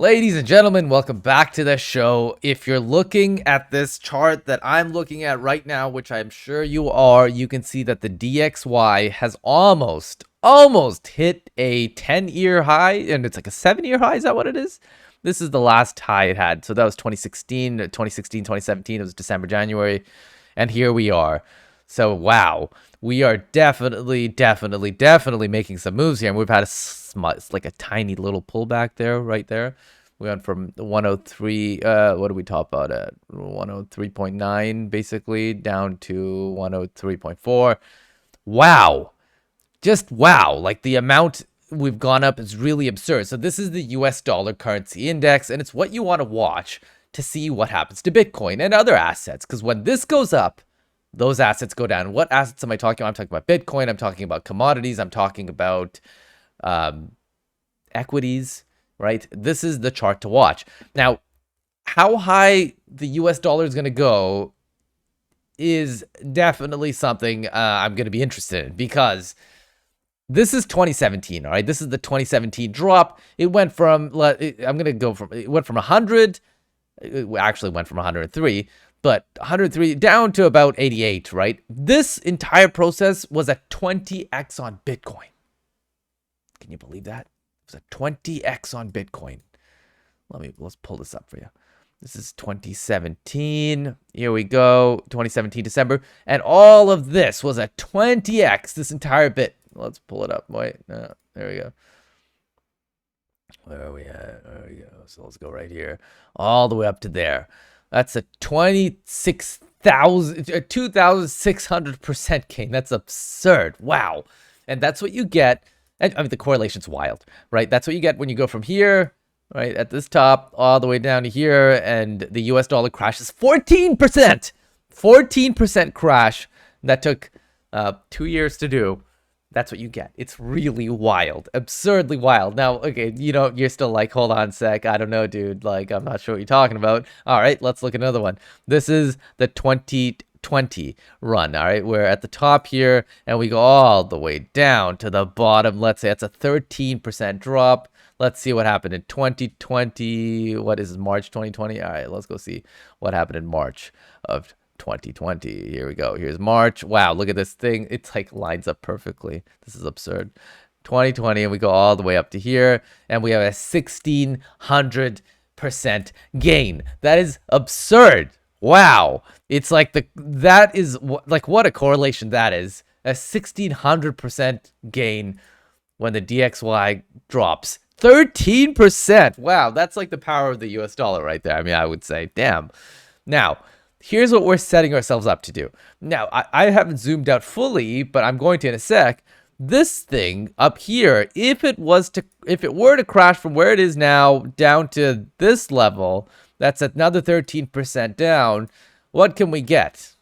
Ladies and gentlemen, welcome back to the show. If you're looking at this chart that I'm looking at right now, which I'm sure you are, you can see that the DXY has almost hit a 10-year high, and it's like a 7-year high. Is that what it is? This is the last high it had. So that was 2017, it was December, January, and here we are. So wow, we are definitely making some moves here, and we've had like a tiny little pullback there, right there. We went from 103, what do we top out at? 103.9 basically down to 103.4. Wow. Just wow. Like the amount we've gone up is really absurd. So this is the US dollar currency index, and it's what you want to watch to see what happens to Bitcoin and other assets. Because when this goes up, those assets go down. What assets am I talking about? I'm talking about Bitcoin. I'm talking about commodities. I'm talking about equities, right? This is the chart to watch. Now, how high the US dollar is going to go is definitely something I'm going to be interested in, because this is 2017, all right? This is the 2017 drop. It went from, it went from 100, it actually went from 103, but 103 down to about 88, right? This entire process was a 20x on Bitcoin. Can you believe that? It was a 20x on Bitcoin. Let's pull this up for you. This is 2017. Here we go. 2017 December. And all of this was a 20x, this entire bit. Let's pull it up. Wait, no, there we go. Where are we at? There we go. So let's go right here. All the way up to there. That's a 2,600% gain. That's absurd. Wow. And that's what you get. I mean, the correlation's wild, right? That's what you get when you go from here, right, at this top, all the way down to here, and the US dollar crashes 14%. 14% crash. That took 2 years to do. That's what you get. It's really wild, absurdly wild. Now, okay, you're still like, hold on a sec. I don't know, dude. Like, I'm not sure what you're talking about. All right, let's look at another one. This is the 2020 run. All right, we're at the top here, and we go all the way down to the bottom. Let's say it's a 13% drop. Let's see what happened in 2020. What is it, March 2020? All right, let's go see what happened in March of 2020. Here we go. Here's March. Wow, look at this thing. It's like lines up perfectly. This is absurd. 2020, and we go all the way up to here, and we have a 1,600% gain. That is absurd. Wow. It's like what a correlation that is. A 1,600% gain when the DXY drops 13%. Wow, that's like the power of the US dollar right there. I mean, I would say, damn. Now, here's what we're setting ourselves up to do. Now, I haven't zoomed out fully, but I'm going to in a sec. This thing up here, if it were to crash from where it is now down to this level, that's another 13% down. What can we get?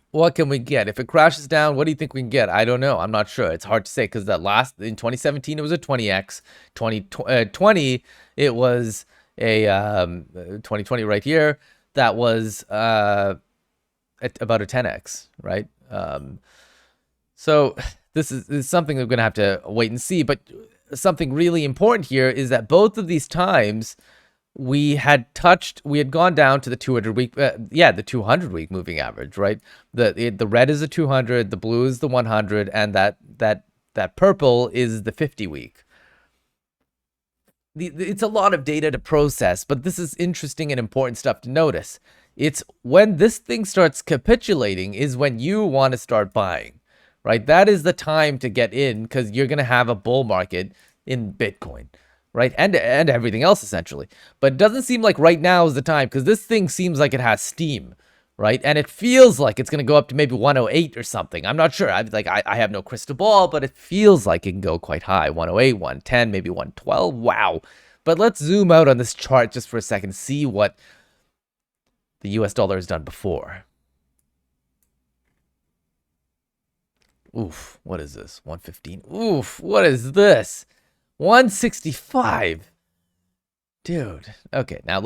What can we get? If it crashes down, what do you think we can get? I don't know. I'm not sure. It's hard to say, because in 2017, it was a 20x. 2020, it was a 2020 right here. That was about a 10x, right? So this is something we're going to have to wait and see. But something really important here is that both of these times we had gone down to the 200-week, the 200-week moving average, right? The red is the 200, the blue is the 100, and that purple is the 50-week. It's a lot of data to process, but this is interesting and important stuff to notice. It's when this thing starts capitulating is when you want to start buying, right? That is the time to get in, because you're going to have a bull market in Bitcoin, right? And everything else, essentially. But it doesn't seem like right now is the time, because this thing seems like it has steam, right? And it feels like it's going to go up to maybe 108 or something. I'm not sure. I have no crystal ball, but it feels like it can go quite high. 108, 110, maybe 112. Wow. But let's zoom out on this chart just for a second, see what the US dollar has done before. Oof, what is this? 115. Oof, what is this? 165. Dude. Okay, now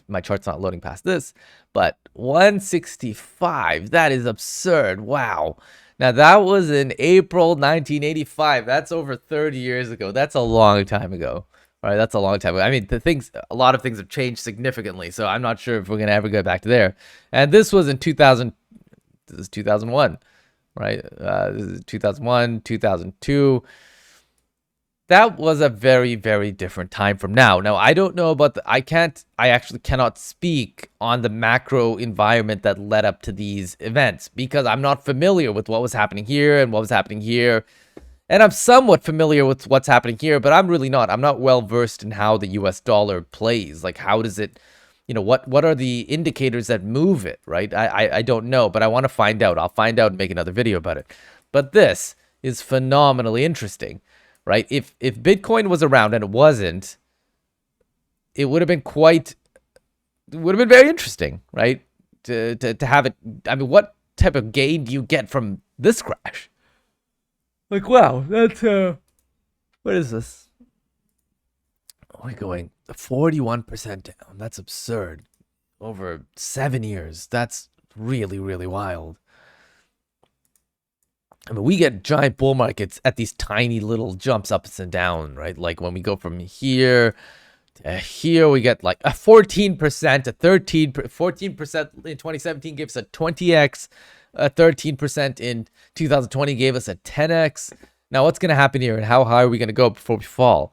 my chart's not loading past this, but 165, that is absurd. Wow. Now that was in April 1985. That's over 30 years ago. That's a long time ago. All right, that's a long time ago. I mean, a lot of things have changed significantly, so I'm not sure if we're gonna ever go back to there. And this was in 2000. This is 2001, right? This is 2001, 2002. That was a very, very different time from now. Now, I don't know about I actually cannot speak on the macro environment that led up to these events because I'm not familiar with what was happening here and what was happening here. And I'm somewhat familiar with what's happening here, but I'm really not. I'm not well versed in how the US dollar plays. Like, how does it, what are the indicators that move it, right? I don't know, but I want to find out. I'll find out and make another video about it. But this is phenomenally interesting. Right? If Bitcoin was around and it wasn't, it would have been very interesting, right? To have it. I mean, what type of gain do you get from this crash? Like, wow, that's what is this? We're going 41% down. That's absurd. Over 7 years. That's really, really wild. I mean, we get giant bull markets at these tiny little jumps up and down, right? Like when we go from here to here, we get like a 14%, a 14% in 2017 gave us a 20x, a 13% in 2020 gave us a 10x. Now, what's going to happen here and how high are we going to go before we fall?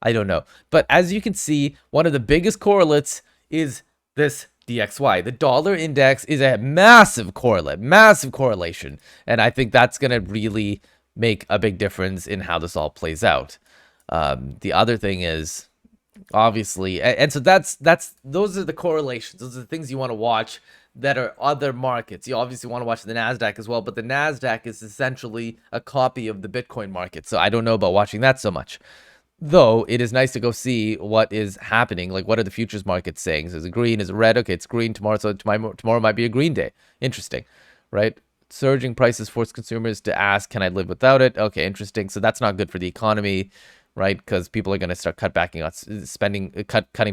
I don't know. But as you can see, one of the biggest correlates is this DXY. The dollar index is a massive correlation. And I think that's going to really make a big difference in how this all plays out. The other thing is, obviously, and so those are the correlations. Those are the things you want to watch that are other markets. You obviously want to watch the NASDAQ as well, but the NASDAQ is essentially a copy of the Bitcoin market. So I don't know about watching that so much. Though it is nice to go see what is happening. Like, what are the futures markets saying? So is it green? Is it red? Okay, it's green tomorrow. So tomorrow might be a green day. Interesting, right? Surging prices force consumers to ask, can I live without it? Okay, interesting. So that's not good for the economy, right? Because people are going to start cutting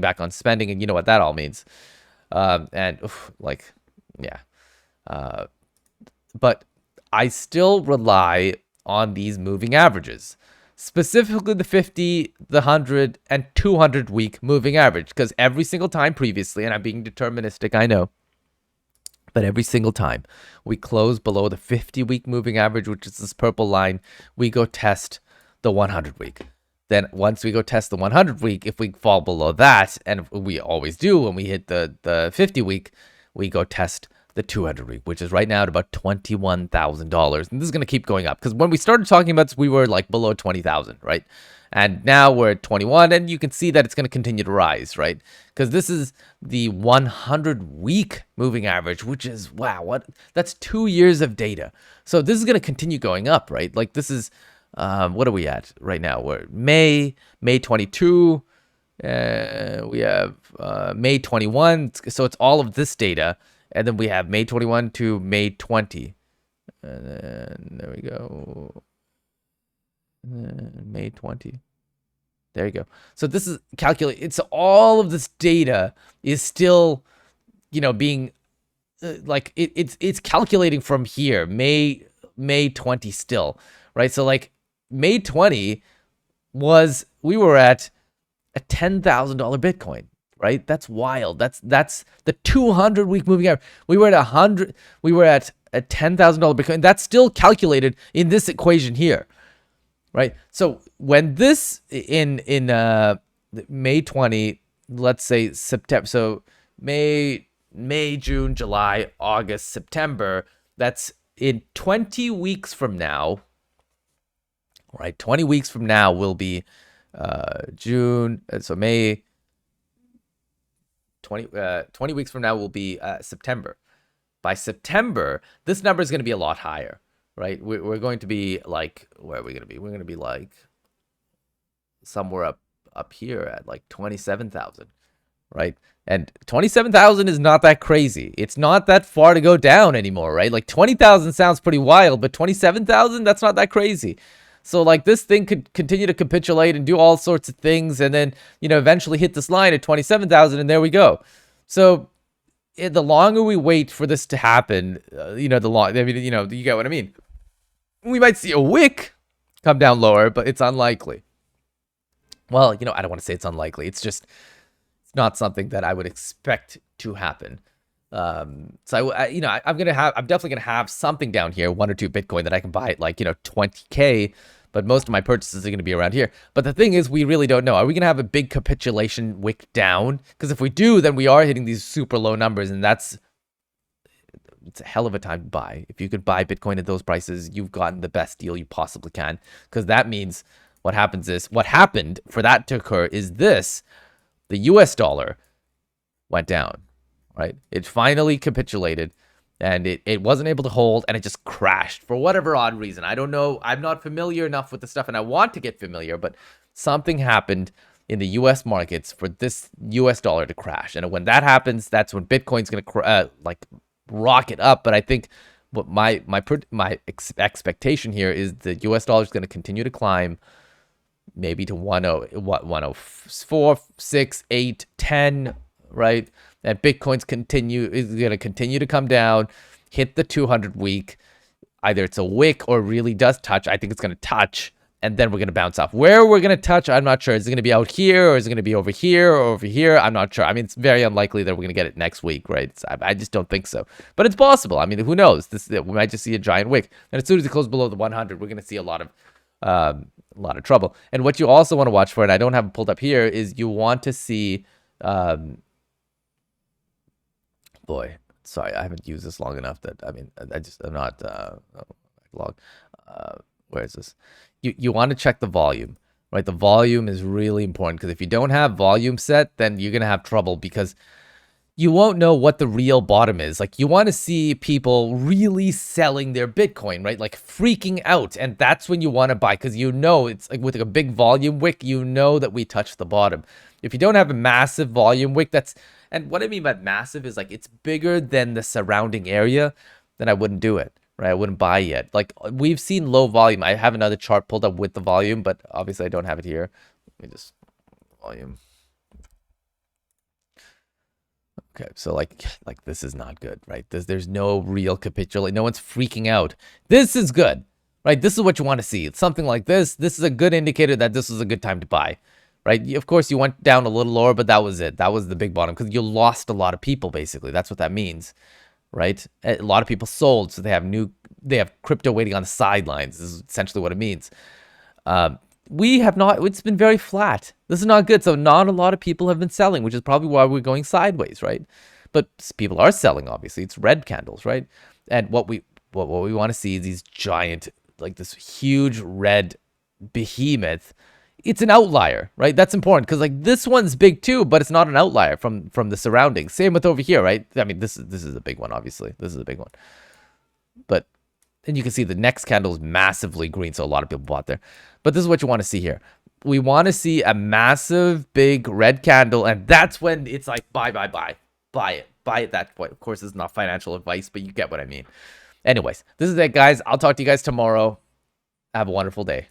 back on spending. And you know what that all means. But I still rely on these moving averages. Specifically the 50, the 100, and 200 week moving average. Because every single time previously, and I'm being deterministic, I know, but every single time we close below the 50-week moving average, which is this purple line, we go test the 100-week. Then once we go test the 100-week, if we fall below that, and we always do when we hit the 50-week, we go test the 200-week, which is right now at about $21,000. And this is going to keep going up because when we started talking about this, we were like below 20,000, right? And now we're at 21, and you can see that it's going to continue to rise, right? Because this is the 100-week moving average, which is, wow, that's 2 years of data. So this is going to continue going up, right? Like this is, what are we at right now? We're May 22. We have May 21. So it's all of this data. And then we have May 21 to May 20. And then there we go. May 20. There you go. So this is calculated. It's all of this data is still, being like it's calculating from here. May 20 still, right? So like May 20 we were at a $10,000 Bitcoin. Right? That's wild. That's the 200-week moving average. We were at a $10,000 Bitcoin. That's still calculated in this equation here. Right? So when this in May 20, let's say September. So May, June, July, August, September, that's in 20 weeks from now. Right? 20 weeks from now will be June, so May 20 weeks from now will be September. By September, this number is going to be a lot higher, right? We're going to be like, where are we going to be? We're going to be like somewhere up here at like 27,000, right? And 27,000 is not that crazy. It's not that far to go down anymore, right? Like 20,000 sounds pretty wild, but 27,000, that's not that crazy. So like this thing could continue to capitulate and do all sorts of things and then, eventually hit this line at 27,000 and there we go. So the longer we wait for this to happen, you get what I mean? We might see a wick come down lower, but it's unlikely. well, I don't want to say it's unlikely. It's just it's not something that I would expect to happen. So I'm definitely gonna have something down here, 1 or 2 Bitcoin that I can buy at like 20K. But most of my purchases are gonna be around here. But the thing is, we really don't know. Are we gonna have a big capitulation wick down? Because if we do, then we are hitting these super low numbers, and it's a hell of a time to buy. If you could buy Bitcoin at those prices, you've gotten the best deal you possibly can. Because that means what happened for that to occur is this: the US dollar went down, right? It finally capitulated and it wasn't able to hold and it just crashed for whatever odd reason. I don't know. I'm not familiar enough with the stuff and I want to get familiar, but something happened in the US markets for this US dollar to crash. And when that happens, that's when Bitcoin's going to rocket up. But I think what my expectation here is the US dollar is going to continue to climb, maybe to 104, 6, 8, 10, right? And Bitcoin's is going to continue to come down, hit the 200 week. Either it's a wick or really does touch. I think it's going to touch, and then we're going to bounce off. Where we're going to touch, I'm not sure. Is it going to be out here, or is it going to be over here, or over here? I'm not sure. I mean, it's very unlikely that we're going to get it next week, right? I just don't think so. But it's possible. I mean, who knows? We might just see a giant wick. And as soon as it goes below the 100, we're going to see a lot of trouble. And what you also want to watch for, and I don't have it pulled up here, is you want to see... boy, sorry, I haven't used this long enough that, I mean, I'm not, log. Where is this? You want to check the volume, right? The volume is really important because if you don't have volume set, then you're going to have trouble because you won't know what the real bottom is. Like, you want to see people really selling their Bitcoin, right? Like freaking out. And that's when you want to buy because it's like with a big volume wick, that we touched the bottom. If you don't have a massive volume wick, and what I mean by massive is like it's bigger than the surrounding area, then I wouldn't do it, right? I wouldn't buy yet. Like we've seen low volume. I have another chart pulled up with the volume, but obviously I don't have it here. Let me just volume. Okay, so like this is not good, right? There's no real capitulate. No one's freaking out. This is good, right? This is what you want to see. It's something like this. This is a good indicator that this is a good time to buy. Right? Of course, you went down a little lower, but that was it. That was the big bottom because you lost a lot of people, basically. That's what that means, right? A lot of people sold, so they have crypto waiting on the sidelines. This is essentially what it means. It's been very flat. This is not good. So not a lot of people have been selling, which is probably why we're going sideways, right? But people are selling, obviously. It's red candles, right? And what we want to see is these giant, like this huge red behemoth. It's an outlier, right? That's important because like this one's big too, but it's not an outlier from the surroundings. Same with over here, right? I mean, this is a big one, obviously. This is a big one. But then you can see the next candle is massively green, so a lot of people bought there. But this is what you want to see here. We want to see a massive, big red candle, and that's when it's like buy it at that point. Of course, it's not financial advice, but you get what I mean. Anyways, this is it, guys. I'll talk to you guys tomorrow. Have a wonderful day.